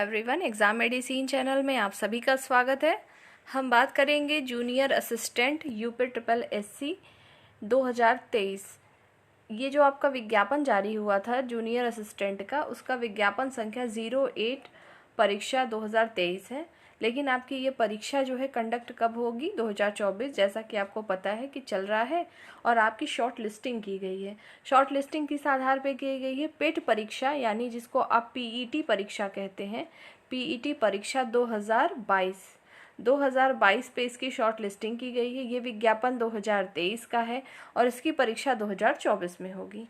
Everyone, exam medicine channel में आप सभी का स्वागत है। हम बात करेंगे junior assistant UP triple SC 2023। ये जो आपका विज्ञापन जारी हुआ था जूनियर असिस्टेंट का, उसका विज्ञापन संख्या 08 परीक्षा 2023 है। लेकिन आपकी ये परीक्षा जो है कंडक्ट कब होगी? 2024, जैसा कि आपको पता है कि चल रहा है। और आपकी शॉर्ट लिस्टिंग की गई है। शॉर्ट लिस्टिंग किस आधार पे की गई है? पेट परीक्षा, यानी जिसको आप पीईटी परीक्षा कहते हैं। पीईटी परीक्षा 2022 पे इसकी शॉर्ट लिस्टिंग की गई है। ये विज्ञापन 2023 का है और इसकी परीक्षा 2024 में होगी।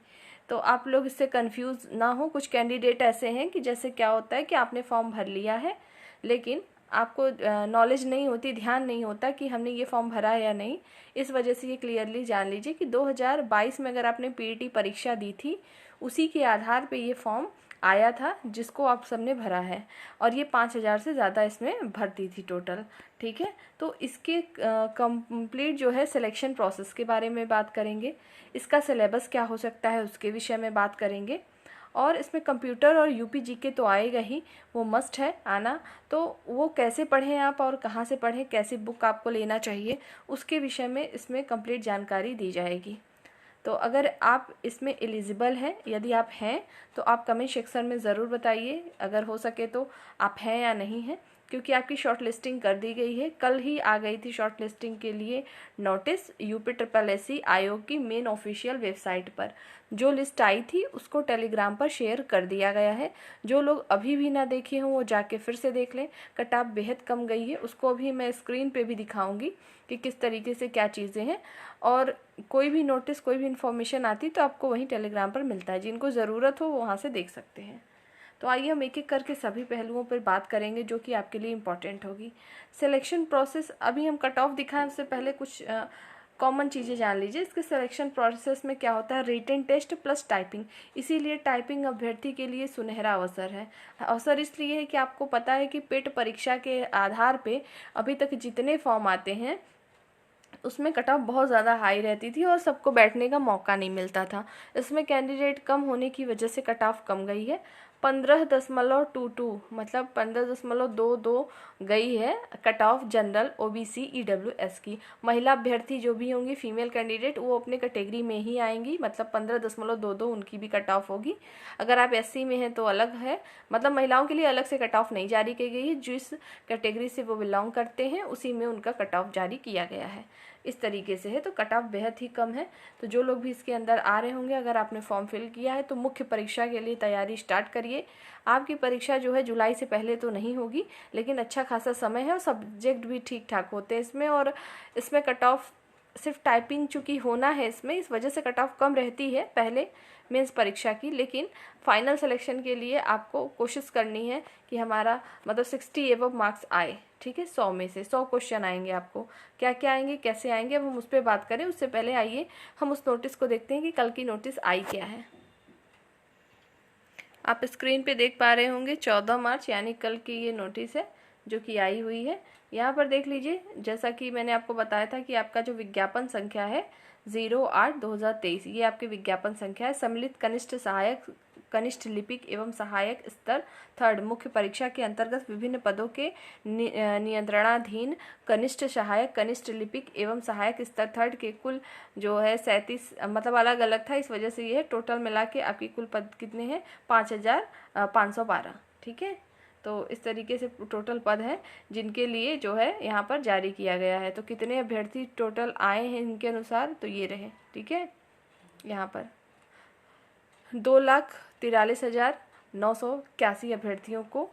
तो आप लोग इससे कंफ्यूज ना हो। कुछ कैंडिडेट ऐसे हैं कि जैसे क्या होता है कि आपने फॉर्म भर लिया है, लेकिन आपको नॉलेज नहीं होती, ध्यान नहीं होता कि हमने ये फॉर्म भरा है या नहीं। इस वजह से ये क्लियरली जान लीजिए कि 2022 में अगर आपने पीईटी परीक्षा दी थी, उसी के आधार पे ये फॉर्म आया था जिसको आप सबने भरा है। और ये 5000 से ज़्यादा इसमें भर्ती थी टोटल। ठीक है, तो इसके कंप्लीट जो है सिलेक्शन प्रोसेस के बारे में बात करेंगे। इसका सिलेबस क्या हो सकता है उसके विषय में बात करेंगे। और इसमें कंप्यूटर और यूपी जीके तो आएगा ही, वो मस्ट है आना। तो वो कैसे पढ़ें आप और कहाँ से पढ़ें, कैसी बुक आपको लेना चाहिए, उसके विषय में इसमें कंप्लीट जानकारी दी जाएगी। तो अगर आप इसमें एलिजिबल हैं, यदि आप हैं तो आप कमेंट सेक्शन में ज़रूर बताइए, अगर हो सके तो आप हैं या नहीं हैं। क्योंकि आपकी शॉर्ट लिस्टिंग कर दी गई है, कल ही आ गई थी शॉर्ट लिस्टिंग के लिए नोटिस यूपी ट्रिपल एससी आयोग की मेन ऑफिशियल वेबसाइट पर। जो लिस्ट आई थी उसको टेलीग्राम पर शेयर कर दिया गया है। जो लोग अभी भी ना देखे हों वो जाके फिर से देख लें। कट ऑफ बेहद कम गई है, उसको अभी मैं स्क्रीन पे भी दिखाऊंगी कि किस तरीके से क्या चीज़ें हैं। और कोई भी नोटिस, कोई भी इन्फॉर्मेशन आती तो आपको वहीं टेलीग्राम पर मिलता है। जिनको ज़रूरत हो वो वहाँ से देख सकते हैं। तो आइए हम एक एक करके सभी पहलुओं पर बात करेंगे जो कि आपके लिए इम्पॉर्टेंट होगी। सिलेक्शन प्रोसेस, अभी हम कट ऑफ दिखाएं उससे पहले कुछ कॉमन चीज़ें जान लीजिए। इसके सिलेक्शन प्रोसेस में क्या होता है? Written test plus typing. इसीलिए टाइपिंग अभ्यर्थी के लिए सुनहरा अवसर है। अवसर इसलिए है कि आपको पता है कि पेट परीक्षा के आधार पे अभी तक जितने फॉर्म आते हैं उसमें कट ऑफ बहुत ज़्यादा हाई रहती थी और सबको बैठने का मौका नहीं मिलता था। इसमें कैंडिडेट कम होने की वजह से कट ऑफ कम गई है। 15.22 मतलब 15.22 गई है cut off general, OBC, EWS की। महिला अभ्यर्थी जो भी होंगी, फीमेल कैंडिडेट, वो अपने कैटेगरी में ही आएंगी, मतलब 15.22 उनकी भी कट ऑफ होगी। अगर आप एससी में हैं तो अलग है, मतलब महिलाओं के लिए अलग से कट ऑफ नहीं जारी की गई है। जिस कैटेगरी से वो बिलोंग करते हैं उसी में उनका कट ऑफ जारी किया गया है। इस तरीके से है, तो कट ऑफ बेहद ही कम है। तो जो लोग भी इसके अंदर आ रहे होंगे, अगर आपने फॉर्म फिल किया है तो मुख्य परीक्षा के लिए तैयारी स्टार्ट करिए। आपकी परीक्षा जो है जुलाई से पहले तो नहीं होगी, लेकिन अच्छा खासा समय है और सब्जेक्ट भी ठीक ठाक होते हैं इसमें। और इसमें कट ऑफ सिर्फ टाइपिंग चूँकि होना है इसमें, इस वजह से कट ऑफ कम रहती है पहले मेंस परीक्षा की। लेकिन फाइनल सिलेक्शन के लिए आपको कोशिश करनी है कि हमारा मतलब 60 एबव मार्क्स आए। ठीक है, 100 में से 100 क्वेश्चन आएंगे। आपको क्या क्या आएंगे, कैसे आएंगे, अब हम उस पर बात करें। उससे पहले आइए हम उस नोटिस को देखते हैं कि कल की नोटिस आई क्या है। आप स्क्रीन पे देख पा रहे होंगे 14 मार्च यानी कल की ये नोटिस है जो कि आई हुई है। यहाँ पर देख लीजिए, जैसा कि मैंने आपको बताया था कि आपका जो विज्ञापन संख्या है 08/2023, ये आपकी विज्ञापन संख्या है। सम्मिलित कनिष्ठ सहायक, कनिष्ठ लिपिक एवं सहायक स्तर 3rd मुख्य परीक्षा के अंतर्गत विभिन्न पदों के नियंत्रणाधीन कनिष्ठ सहायक, कनिष्ठ लिपिक एवं सहायक स्तर 3rd के कुल जो है 37, मतलब अलग अलग था, इस वजह से ये है। टोटल मिला के आपकी कुल पद कितने हैं? 5512। ठीक है, तो इस तरीके से टोटल पद है जिनके लिए जो है यहाँ पर जारी किया गया है। तो कितने अभ्यर्थी टोटल आए हैं इनके अनुसार, तो ये रहे। ठीक है, यहाँ पर 2,43,981 अभ्यर्थियों को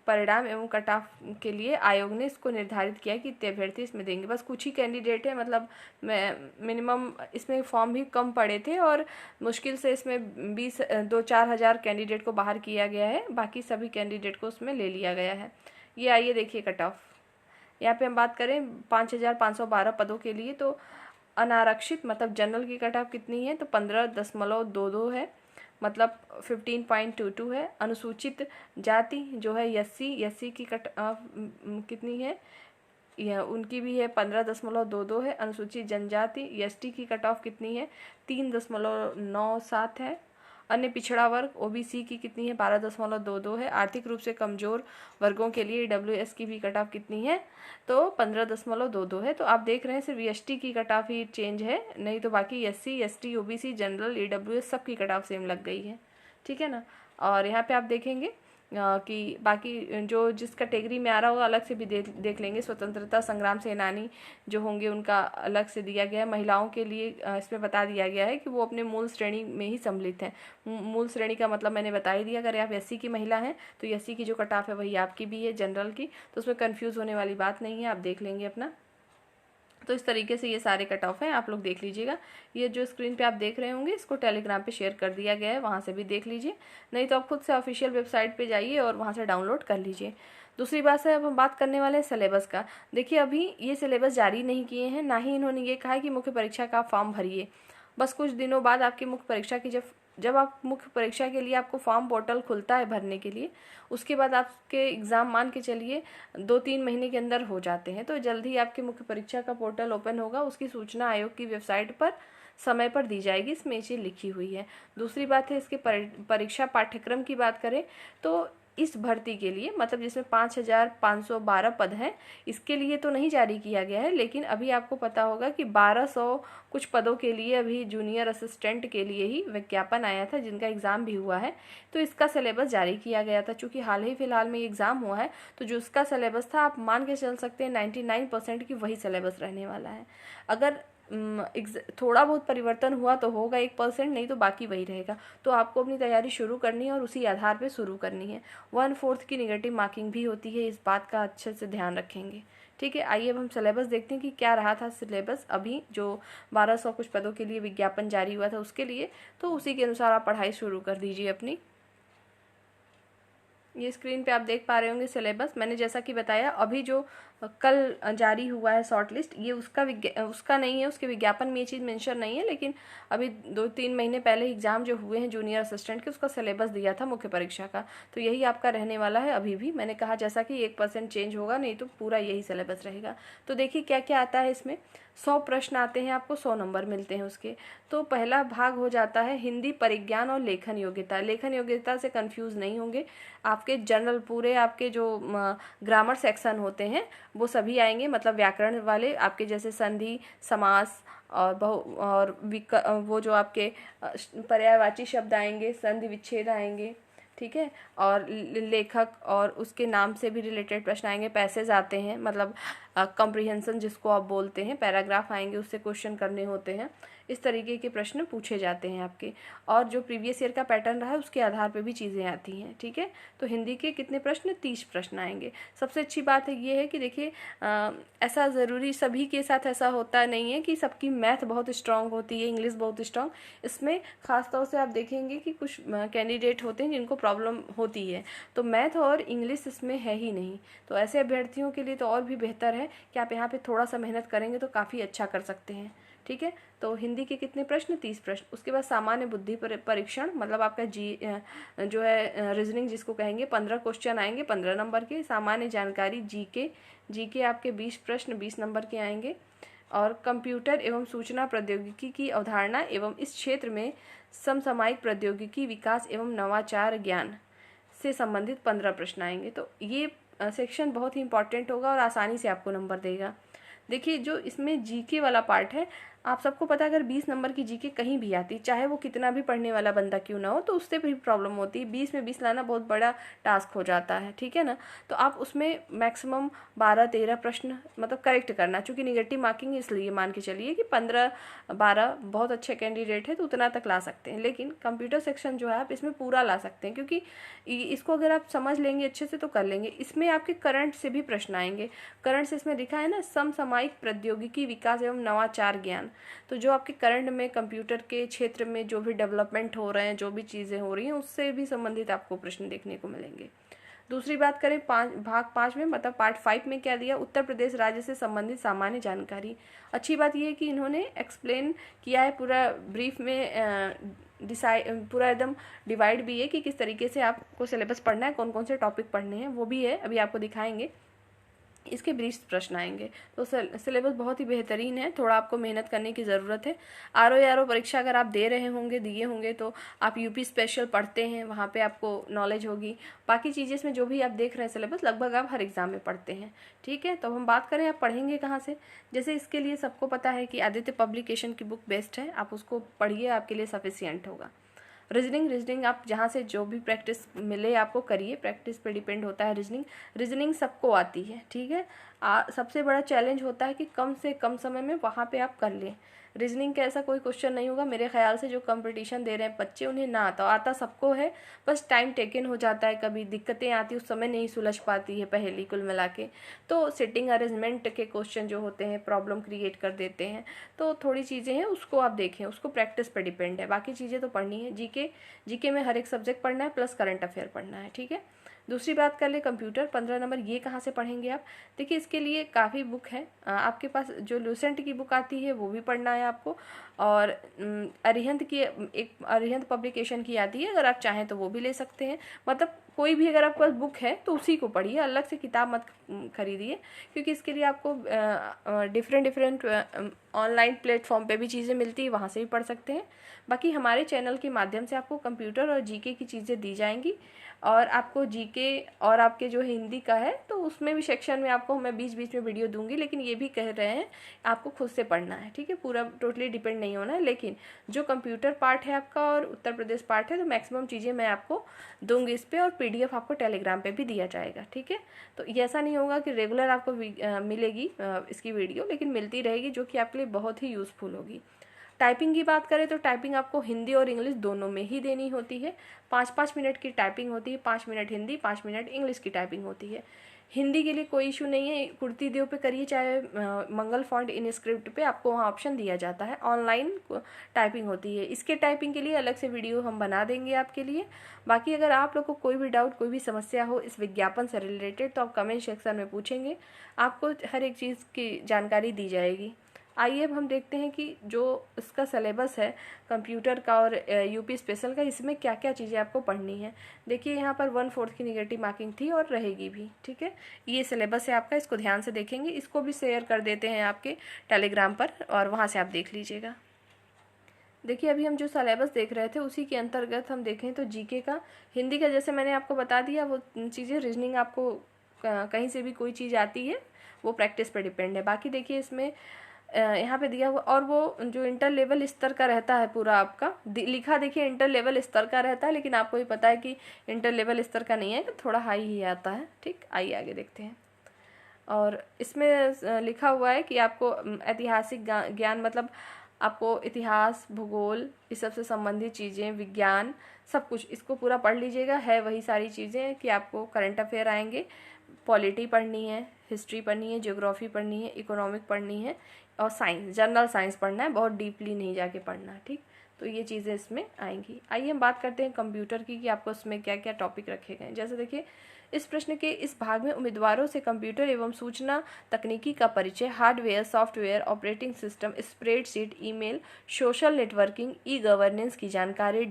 परिणाम एवं कट ऑफ के लिए आयोग ने इसको निर्धारित किया कि इतने अभ्यर्थी इसमें देंगे। बस कुछ ही कैंडिडेट है, मतलब मिनिमम इसमें फॉर्म भी कम पड़े थे और मुश्किल से इसमें 2-4 हज़ार कैंडिडेट को बाहर किया गया है। बाकी सभी कैंडिडेट को उसमें ले लिया गया है। ये आइए देखिए कट ऑफ। यहाँ पे हम बात करें 5512 पदों के लिए, तो अनारक्षित मतलब जनरल की कट ऑफ कितनी है? तो 15.22 है, मतलब 15.22 है। अनुसूचित जाति जो है एससी की कट ऑफ कितनी है? यह उनकी भी है 15.22 है। अनुसूचित जनजाति एसटी की कट ऑफ कितनी है? 3.97 है। अन्य पिछड़ा वर्ग ओबीसी की कितनी है 12.22 है। आर्थिक रूप से कमजोर वर्गों के लिए ईडब्ल्यूएस की भी कट ऑफ कितनी है तो 15.22 है। तो आप देख रहे हैं सिर्फ एसटी की कट ऑफ ही चेंज है, नहीं तो बाकी SC ST OBC general EWS सब की कट ऑफ सेम लग गई है, ठीक है ना। और यहाँ पे आप देखेंगे कि बाकी जो जिस कैटेगरी में आ रहा होगा अलग से भी देख लेंगे। स्वतंत्रता संग्राम सेनानी जो होंगे उनका अलग से दिया गया है। महिलाओं के लिए इसमें बता दिया गया है कि वो अपने मूल श्रेणी में ही सम्मिलित हैं। मूल श्रेणी का मतलब मैंने बता ही दिया, अगर आप एससी की महिला हैं तो एससी की जो कट ऑफ है वही आपकी भी है जनरल की, तो उसमें कन्फ्यूज़ होने वाली बात नहीं है, आप देख लेंगे अपना। तो इस तरीके से ये सारे कट ऑफ हैं, आप लोग देख लीजिएगा। ये जो स्क्रीन पे आप देख रहे होंगे इसको टेलीग्राम पे शेयर कर दिया गया है, वहाँ से भी देख लीजिए, नहीं तो आप खुद से ऑफिशियल वेबसाइट पे जाइए और वहाँ से डाउनलोड कर लीजिए। दूसरी बात है, अब हम बात करने वाले हैं सिलेबस का। देखिए अभी ये सिलेबस जारी नहीं किए हैं, ना ही इन्होंने ये कहा है कि मुख्य परीक्षा का फॉर्म भरिए। बस कुछ दिनों बाद आपकी मुख्य परीक्षा की जब आप मुख्य परीक्षा के लिए आपको फॉर्म पोर्टल खुलता है भरने के लिए, उसके बाद आपके एग्ज़ाम मान के चलिए 2-3 महीने के अंदर हो जाते हैं। तो जल्द ही आपके मुख्य परीक्षा का पोर्टल ओपन होगा, उसकी सूचना आयोग की वेबसाइट पर समय पर दी जाएगी, इसमें ये लिखी हुई है। दूसरी बात है इसके परीक्षा पाठ्यक्रम की बात करें तो इस भर्ती के लिए मतलब जिसमें 5,512 पद हैं, इसके लिए तो नहीं जारी किया गया है, लेकिन अभी आपको पता होगा कि 1200 कुछ पदों के लिए अभी जूनियर असिस्टेंट के लिए ही विज्ञापन आया था, जिनका एग्ज़ाम भी हुआ है, तो इसका सिलेबस जारी किया गया था। चूँकि हाल ही फिलहाल में एग्ज़ाम हुआ है तो जो उसका सिलेबस था आप मान के चल सकते हैं 99% की वही सिलेबस रहने वाला है। अगर थोड़ा बहुत परिवर्तन हुआ तो होगा 1%, नहीं तो बाकी वही रहेगा। तो आपको अपनी तैयारी शुरू करनी है और उसी आधार पे शुरू करनी है। 1/4 की नेगेटिव मार्किंग भी होती है, इस बात का अच्छे से ध्यान रखेंगे, ठीक है। आइए अब हम सिलेबस देखते हैं कि क्या रहा था सिलेबस अभी जो 1200 कुछ पदों के लिए विज्ञापन जारी हुआ था उसके लिए, तो उसी के अनुसार आप पढ़ाई शुरू कर दीजिए अपनी। ये स्क्रीन पे आप देख पा रहे होंगे सिलेबस। मैंने जैसा कि बताया अभी जो कल जारी हुआ है शॉर्ट लिस्ट, ये उसका नहीं है, उसके विज्ञापन में ये चीज़ मेंशन नहीं है, लेकिन अभी 2-3 महीने पहले एग्जाम जो हुए हैं जूनियर असिस्टेंट के, उसका सिलेबस दिया था मुख्य परीक्षा का, तो यही आपका रहने वाला है। अभी भी मैंने कहा जैसा कि 1% चेंज होगा, नहीं तो पूरा यही सिलेबस रहेगा। तो देखिए क्या क्या आता है इसमें। 100 प्रश्न आते हैं, आपको 100 नंबर मिलते हैं उसके। तो पहला भाग हो जाता है हिंदी परिज्ञान और लेखन योग्यता। लेखन योग्यता से कंफ्यूज नहीं होंगे, आपके जनरल पूरे आपके जो ग्रामर सेक्शन होते हैं वो सभी आएंगे, मतलब व्याकरण वाले आपके जैसे संधि समास और वो जो आपके पर्यायवाची शब्द आएंगे, संधि विच्छेद आएंगे, ठीक है। और लेखक और उसके नाम से भी रिलेटेड प्रश्न आएंगे। पैसेज आते हैं, मतलब कॉम्प्रिहेंशन जिसको आप बोलते हैं, पैराग्राफ आएंगे, उससे क्वेश्चन करने होते हैं। इस तरीके के प्रश्न पूछे जाते हैं आपके। और जो प्रीवियस ईयर का पैटर्न रहा है उसके आधार पे भी चीज़ें आती हैं, ठीक है। तो हिंदी के कितने प्रश्न 30 प्रश्न आएंगे। सबसे अच्छी बात है ये है कि देखिए ऐसा ज़रूरी सभी के साथ ऐसा होता नहीं है कि सबकी मैथ बहुत स्ट्रांग होती है, इंग्लिश बहुत स्ट्रांग। इसमें ख़ास तौर से आप देखेंगे कि कुछ कैंडिडेट होते हैं जिनको प्रॉब्लम होती है, तो मैथ और इंग्लिश इसमें है ही नहीं। तो ऐसे अभ्यर्थियों के लिए तो और भी बेहतर है कि आप यहाँ पे थोड़ा सा मेहनत करेंगे तो काफ़ी अच्छा कर सकते हैं, ठीक है। तो हिंदी के कितने प्रश्न 30 प्रश्न। उसके बाद सामान्य बुद्धि परीक्षण, मतलब आपका जो है रीजनिंग जिसको कहेंगे, 15 क्वेश्चन आएंगे 15 नंबर के। सामान्य जानकारी जीके आपके 20 प्रश्न 20 नंबर के आएंगे। और कंप्यूटर एवं सूचना प्रौद्योगिकी की अवधारणा एवं इस क्षेत्र में समसामयिक प्रौद्योगिकी विकास एवं नवाचार ज्ञान से संबंधित 15 प्रश्न आएंगे। तो ये सेक्शन बहुत ही इंपॉर्टेंट होगा और आसानी से आपको नंबर देगा। देखिए जो इसमें जीके वाला पार्ट है, आप सबको पता है अगर 20 नंबर की जीके कहीं भी आती, चाहे वो कितना भी पढ़ने वाला बंदा क्यों ना हो, तो उससे भी प्रॉब्लम होती है। 20 में 20 लाना बहुत बड़ा टास्क हो जाता है, ठीक है ना। तो आप उसमें मैक्सिमम 12-13 प्रश्न मतलब करेक्ट करना, चूँकि निगेटिव मार्किंग इसलिए मान के चलिए कि 15-12 बहुत अच्छे कैंडिडेट है तो उतना तक ला सकते हैं। लेकिन कंप्यूटर सेक्शन जो है आप इसमें पूरा ला सकते हैं, क्योंकि इसको अगर आप समझ लेंगे अच्छे से तो कर लेंगे। इसमें आपके करंट से भी प्रश्न आएंगे। करंट से इसमें लिखा है ना समसामयिक प्रौद्योगिकी विकास एवं नवाचार ज्ञान, तो जो आपके करंट में कंप्यूटर के क्षेत्र में जो भी डेवलपमेंट हो रहे हैं, जो भी चीज़ें हो रही हैं, उससे भी संबंधित आपको प्रश्न देखने को मिलेंगे। दूसरी बात करें भाग 5 में, मतलब पार्ट 5 में क्या दिया, उत्तर प्रदेश राज्य से संबंधित सामान्य जानकारी। अच्छी बात यह है कि इन्होंने एक्सप्लेन किया है पूरा ब्रीफ में, पूरा एकदम डिवाइड भी है कि किस तरीके से आपको सिलेबस पढ़ना है, कौन कौन से टॉपिक पढ़ने हैं, वो भी है, अभी आपको दिखाएंगे। इसके 20 प्रश्न आएंगे। तो सिलेबस बहुत ही बेहतरीन है, थोड़ा आपको मेहनत करने की ज़रूरत है। आरओ परीक्षा अगर आप दे रहे होंगे, दिए होंगे, तो आप यूपी स्पेशल पढ़ते हैं, वहाँ पे आपको नॉलेज होगी। बाकी चीज़ें इसमें जो भी आप देख रहे हैं सिलेबस, लगभग आप हर एग्ज़ाम में पढ़ते हैं, ठीक है। तो हम बात करें आप पढ़ेंगे कहाँ से। जैसे इसके लिए सबको पता है कि आदित्य पब्लिकेशन की बुक बेस्ट है, आप उसको पढ़िए, आपके लिए सफिशियंट होगा। रीजनिंग आप जहाँ से जो भी प्रैक्टिस मिले आपको करिए, प्रैक्टिस पे डिपेंड होता है। रीजनिंग सबको आती है, ठीक है। सबसे बड़ा चैलेंज होता है कि कम से कम समय में वहाँ पे आप कर लें। रीजनिंग का ऐसा कोई क्वेश्चन नहीं होगा मेरे ख्याल से, जो कंपटीशन दे रहे हैं बच्चे उन्हें ना आता सबको है, बस टाइम टेकन हो जाता है, कभी दिक्कतें आती, उस समय नहीं सुलझ पाती है पहेली कुल मिला के। तो सिटिंग अरेंजमेंट के क्वेश्चन जो होते हैं प्रॉब्लम क्रिएट कर देते हैं। तो थोड़ी चीज़ें हैं, उसको आप देखें, उसको प्रैक्टिस पर डिपेंड है। बाकी चीज़ें तो पढ़नी है। जीके में हर एक सब्जेक्ट पढ़ना है, प्लस करंट अफेयर पढ़ना है, ठीक है। दूसरी बात कर ले कंप्यूटर 15 नंबर, ये कहाँ से पढ़ेंगे आप। देखिए इसके लिए काफ़ी बुक है, आपके पास जो लूसेंट की बुक आती है वो भी पढ़ना है आपको, और अरिहंत पब्लिकेशन की आती है, अगर आप चाहें तो वो भी ले सकते हैं। मतलब कोई भी अगर आपके पास बुक है तो उसी को पढ़िए, अलग से किताब मत खरीदिए, क्योंकि इसके लिए आपको डिफरेंट ऑनलाइन प्लेटफॉर्म पे भी चीज़ें मिलती है, वहाँ से भी पढ़ सकते हैं। बाकी हमारे चैनल के माध्यम से आपको कंप्यूटर और जीके की चीज़ें दी जाएंगी, और आपको जीके और आपके जो हिंदी का है तो उसमें भी सेक्शन में आपको मैं बीच में वीडियो दूंगी, लेकिन ये भी कह रहे हैं आपको खुद से पढ़ना है, ठीक है। पूरा टोटली डिपेंड नहीं होना है, लेकिन जो कंप्यूटर पार्ट है आपका और उत्तर प्रदेश पार्ट है, तो मैक्सिमम चीज़ें मैं आपको दूंगी इस पर, और PDF आपको टेलीग्राम पे भी दिया जाएगा, ठीक है। तो ये ऐसा नहीं होगा कि रेगुलर आपको मिलेगी इसकी वीडियो, लेकिन मिलती रहेगी, जो कि आपके लिए बहुत ही यूज़फुल होगी। टाइपिंग की बात करें तो टाइपिंग आपको हिंदी और इंग्लिश दोनों में ही देनी होती है। 5-5 मिनट की टाइपिंग होती है, 5 मिनट हिंदी, 5 मिनट इंग्लिश की टाइपिंग होती है। हिंदी के लिए कोई इशू नहीं है, कुर्ती देव पे करिए, चाहे मंगल फॉन्ट इन स्क्रिप्ट पे, आपको वहाँ ऑप्शन दिया जाता है। ऑनलाइन टाइपिंग होती है, इसके टाइपिंग के लिए अलग से वीडियो हम बना देंगे आपके लिए। बाकी अगर आप लोग को कोई भी डाउट, कोई भी समस्या हो इस विज्ञापन से रिलेटेड, तो आप कमेंट सेक्शन में पूछेंगे, आपको हर एक चीज़ की जानकारी दी जाएगी। आइए अब हम देखते हैं कि जो इसका सिलेबस है कंप्यूटर का और यूपी स्पेशल का, इसमें क्या क्या चीज़ें आपको पढ़नी है। देखिए यहाँ पर 1/4 की नेगेटिव मार्किंग थी और रहेगी भी, ठीक है। ये सिलेबस है आपका, इसको ध्यान से देखेंगे। इसको भी शेयर कर देते हैं आपके टेलीग्राम पर, और वहाँ से आप देख लीजिएगा। देखिए अभी हम जो सिलेबस देख रहे थे उसी के अंतर्गत हम देखें तो जीके का, हिंदी का जैसे मैंने आपको बता दिया वो चीज़ें। रीजनिंग आपको कहीं से भी कोई चीज़ आती है, वो प्रैक्टिस पर डिपेंड है। बाकी देखिए इसमें यहाँ पे दिया हुआ, और वो जो इंटर लेवल स्तर का रहता है पूरा आपका लिखा, देखिए इंटर लेवल स्तर का रहता है, लेकिन आपको भी पता है कि इंटर लेवल स्तर का नहीं है, तो थोड़ा हाई ही आता है, ठीक। आइए आगे देखते हैं। और इसमें लिखा हुआ है कि आपको ऐतिहासिक ज्ञान, मतलब आपको इतिहास, भूगोल, इस सब से संबंधित चीज़ें, विज्ञान, सब कुछ इसको पूरा पढ़ लीजिएगा। है वही सारी चीज़ें कि आपको करंट अफेयर आएंगे, पॉलिटी पढ़नी है, हिस्ट्री पढ़नी है, ज्योग्राफी पढ़नी है, इकोनॉमिक पढ़नी है, और साइंस, जनरल साइंस पढ़ना है, बहुत डीपली नहीं जाके पढ़ना, ठीक। तो ये चीज़ें इसमें आएंगी। आइए हम बात करते हैं कंप्यूटर की कि आपको उसमें क्या क्या टॉपिक रखे गए हैं। जैसे देखिए इस प्रश्न के इस भाग में उम्मीदवारों से कंप्यूटर एवं सूचना तकनीकी का परिचय, hardware, software, operating system, spreadsheet, email, social networking, e governance की जानकारी,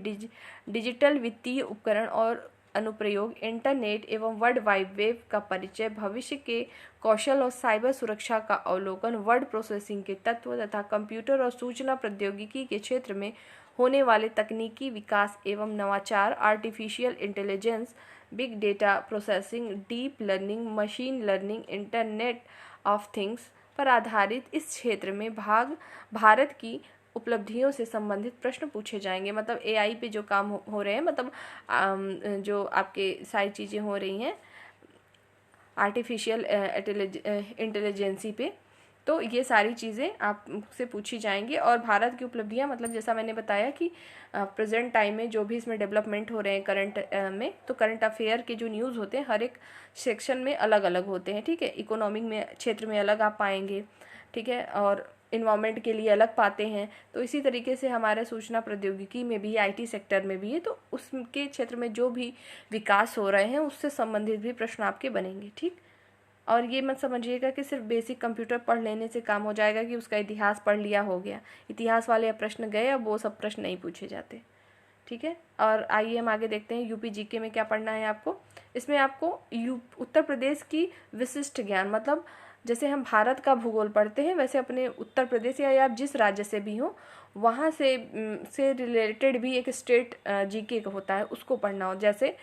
डिजिटल वित्तीय उपकरण और अनुप्रयोग, इंटरनेट एवं वर्ल्ड वाइड वेब का परिचय, भविष्य के कौशल और साइबर सुरक्षा का अवलोकन, वर्ड प्रोसेसिंग के तत्व तथा कंप्यूटर और सूचना प्रौद्योगिकी के क्षेत्र में होने वाले तकनीकी विकास एवं नवाचार, artificial intelligence, big data processing, deep learning, machine learning, internet of things पर आधारित इस क्षेत्र में भारत की उपलब्धियों से संबंधित प्रश्न पूछे जाएंगे। मतलब AI पे जो काम हो रहे हैं, मतलब जो आपके सारी चीज़ें हो रही हैं आर्टिफिशियल इंटेलिजेंसी पे, तो ये सारी चीज़ें आपसे पूछी जाएंगी। और भारत की उपलब्धियां, मतलब जैसा मैंने बताया कि प्रेजेंट टाइम में जो भी इसमें डेवलपमेंट हो रहे हैं करंट में, तो करंट अफेयर के जो न्यूज़ होते हैं हर एक सेक्शन में अलग अलग होते हैं, ठीक है। इकोनॉमिक में क्षेत्र में अलग आप पाएंगे, ठीक है, और इन्वायरमेंट के लिए अलग पाते हैं। तो इसी तरीके से हमारे सूचना प्रौद्योगिकी में भी, IT सेक्टर में भी है, तो उसके क्षेत्र में जो भी विकास हो रहे हैं उससे संबंधित भी प्रश्न आपके बनेंगे, ठीक। और ये मत समझिएगा कि सिर्फ बेसिक कंप्यूटर पढ़ लेने से काम हो जाएगा, कि उसका इतिहास पढ़ लिया हो गया। इतिहास वाले प्रश्न गए, अब वो सब प्रश्न नहीं पूछे जाते, ठीक है। और आइए हम आगे देखते हैं यूपी जीके में क्या पढ़ना है आपको। इसमें आपको उत्तर प्रदेश की विशिष्ट ज्ञान, मतलब जैसे हम भारत का भूगोल पढ़ते हैं वैसे अपने उत्तर प्रदेश या आप जिस राज्य से भी हो वहाँ से रिलेटेड भी एक स्टेट जीके का होता है, उसको पढ़ना हो। जैसे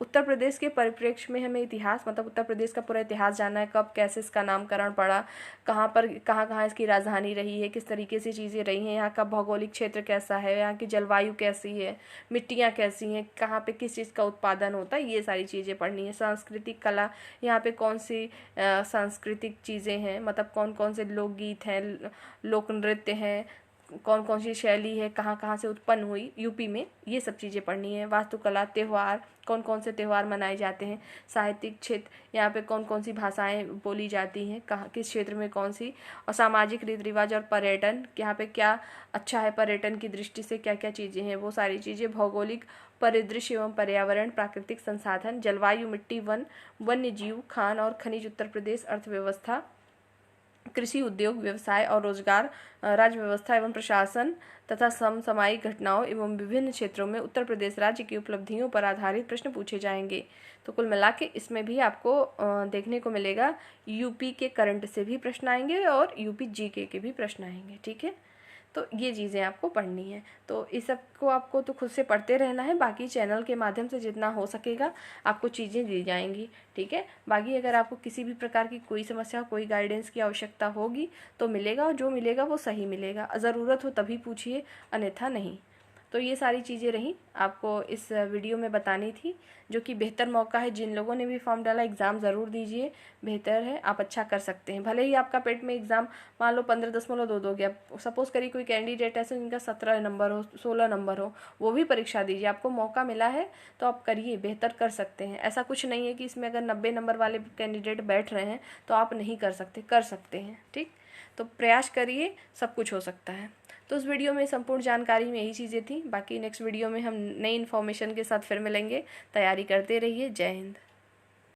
उत्तर प्रदेश के परिप्रेक्ष्य में हमें इतिहास, मतलब उत्तर प्रदेश का पूरा इतिहास जानना है, कब कैसे इसका नामकरण पड़ा, कहाँ पर कहाँ इसकी राजधानी रही है, किस तरीके से चीज़ें रही हैं, यहाँ का भौगोलिक क्षेत्र कैसा है, यहाँ की जलवायु कैसी है, मिट्टियाँ कैसी हैं, कहाँ पे किस चीज़ का उत्पादन होता है, ये सारी चीज़ें पढ़नी है। सांस्कृतिक कला, यहाँ पे कौन सी सांस्कृतिक चीज़ें हैं, मतलब कौन कौन से लोकगीत हैं, लोक नृत्य हैं, कौन कौन सी शैली है, कहाँ कहाँ से उत्पन्न हुई यूपी में, ये सब चीज़ें पढ़नी है। वास्तुकला, त्यौहार, कौन कौन से त्यौहार मनाए जाते हैं, साहित्यिक क्षेत्र, यहाँ पे कौन कौन सी भाषाएं बोली जाती हैं, कहाँ किस क्षेत्र में कौन सी, और सामाजिक रीति रिवाज और पर्यटन, यहाँ पे क्या अच्छा है पर्यटन की दृष्टि से, क्या क्या चीज़ें हैं, वो सारी चीज़ें। भौगोलिक परिदृश्य एवं पर्यावरण, प्राकृतिक संसाधन, जलवायु, मिट्टी, वन्य जीव, खान और खनिज, उत्तर प्रदेश, अर्थव्यवस्था, कृषि, उद्योग, व्यवसाय और रोजगार, राज्य व्यवस्था एवं प्रशासन तथा समसामयिक घटनाओं एवं विभिन्न क्षेत्रों में उत्तर प्रदेश राज्य की उपलब्धियों पर आधारित प्रश्न पूछे जाएंगे। तो कुल मिला के इसमें भी आपको देखने को मिलेगा यूपी के करंट से भी प्रश्न आएंगे और यूपी जीके के भी प्रश्न आएंगे, ठीक है। तो ये चीज़ें आपको पढ़नी है। तो इस सब को आपको तो खुद से पढ़ते रहना है, बाकी चैनल के माध्यम से जितना हो सकेगा आपको चीज़ें दी जाएंगी, ठीक है। बाकी अगर आपको किसी भी प्रकार की कोई समस्या, कोई गाइडेंस की आवश्यकता होगी तो मिलेगा, और जो मिलेगा वो सही मिलेगा। ज़रूरत हो तभी पूछिए, अन्यथा नहीं। तो ये सारी चीज़ें रहीं आपको इस वीडियो में बतानी थी, जो कि बेहतर मौका है। जिन लोगों ने भी फॉर्म डाला एग्ज़ाम ज़रूर दीजिए, बेहतर है, आप अच्छा कर सकते हैं। भले ही आपका पेट में एग्ज़ाम मान लो 15.2 हो गया, सपोज़ करिए कोई कैंडिडेट ऐसे जिनका 17 नंबर हो, 16 नंबर हो, वो भी परीक्षा दीजिए, आपको मौका मिला है तो आप करिए, बेहतर कर सकते हैं। ऐसा कुछ नहीं है कि इसमें अगर 90 नंबर वाले कैंडिडेट बैठ रहे हैं तो आप नहीं कर सकते, कर सकते हैं, ठीक। तो प्रयास करिए, सब कुछ हो सकता है। तो उस वीडियो में संपूर्ण जानकारी में यही चीज़ें थी। बाकी नेक्स्ट वीडियो में हम नई इन्फॉर्मेशन के साथ फिर मिलेंगे। तैयारी करते रहिए। जय हिंद।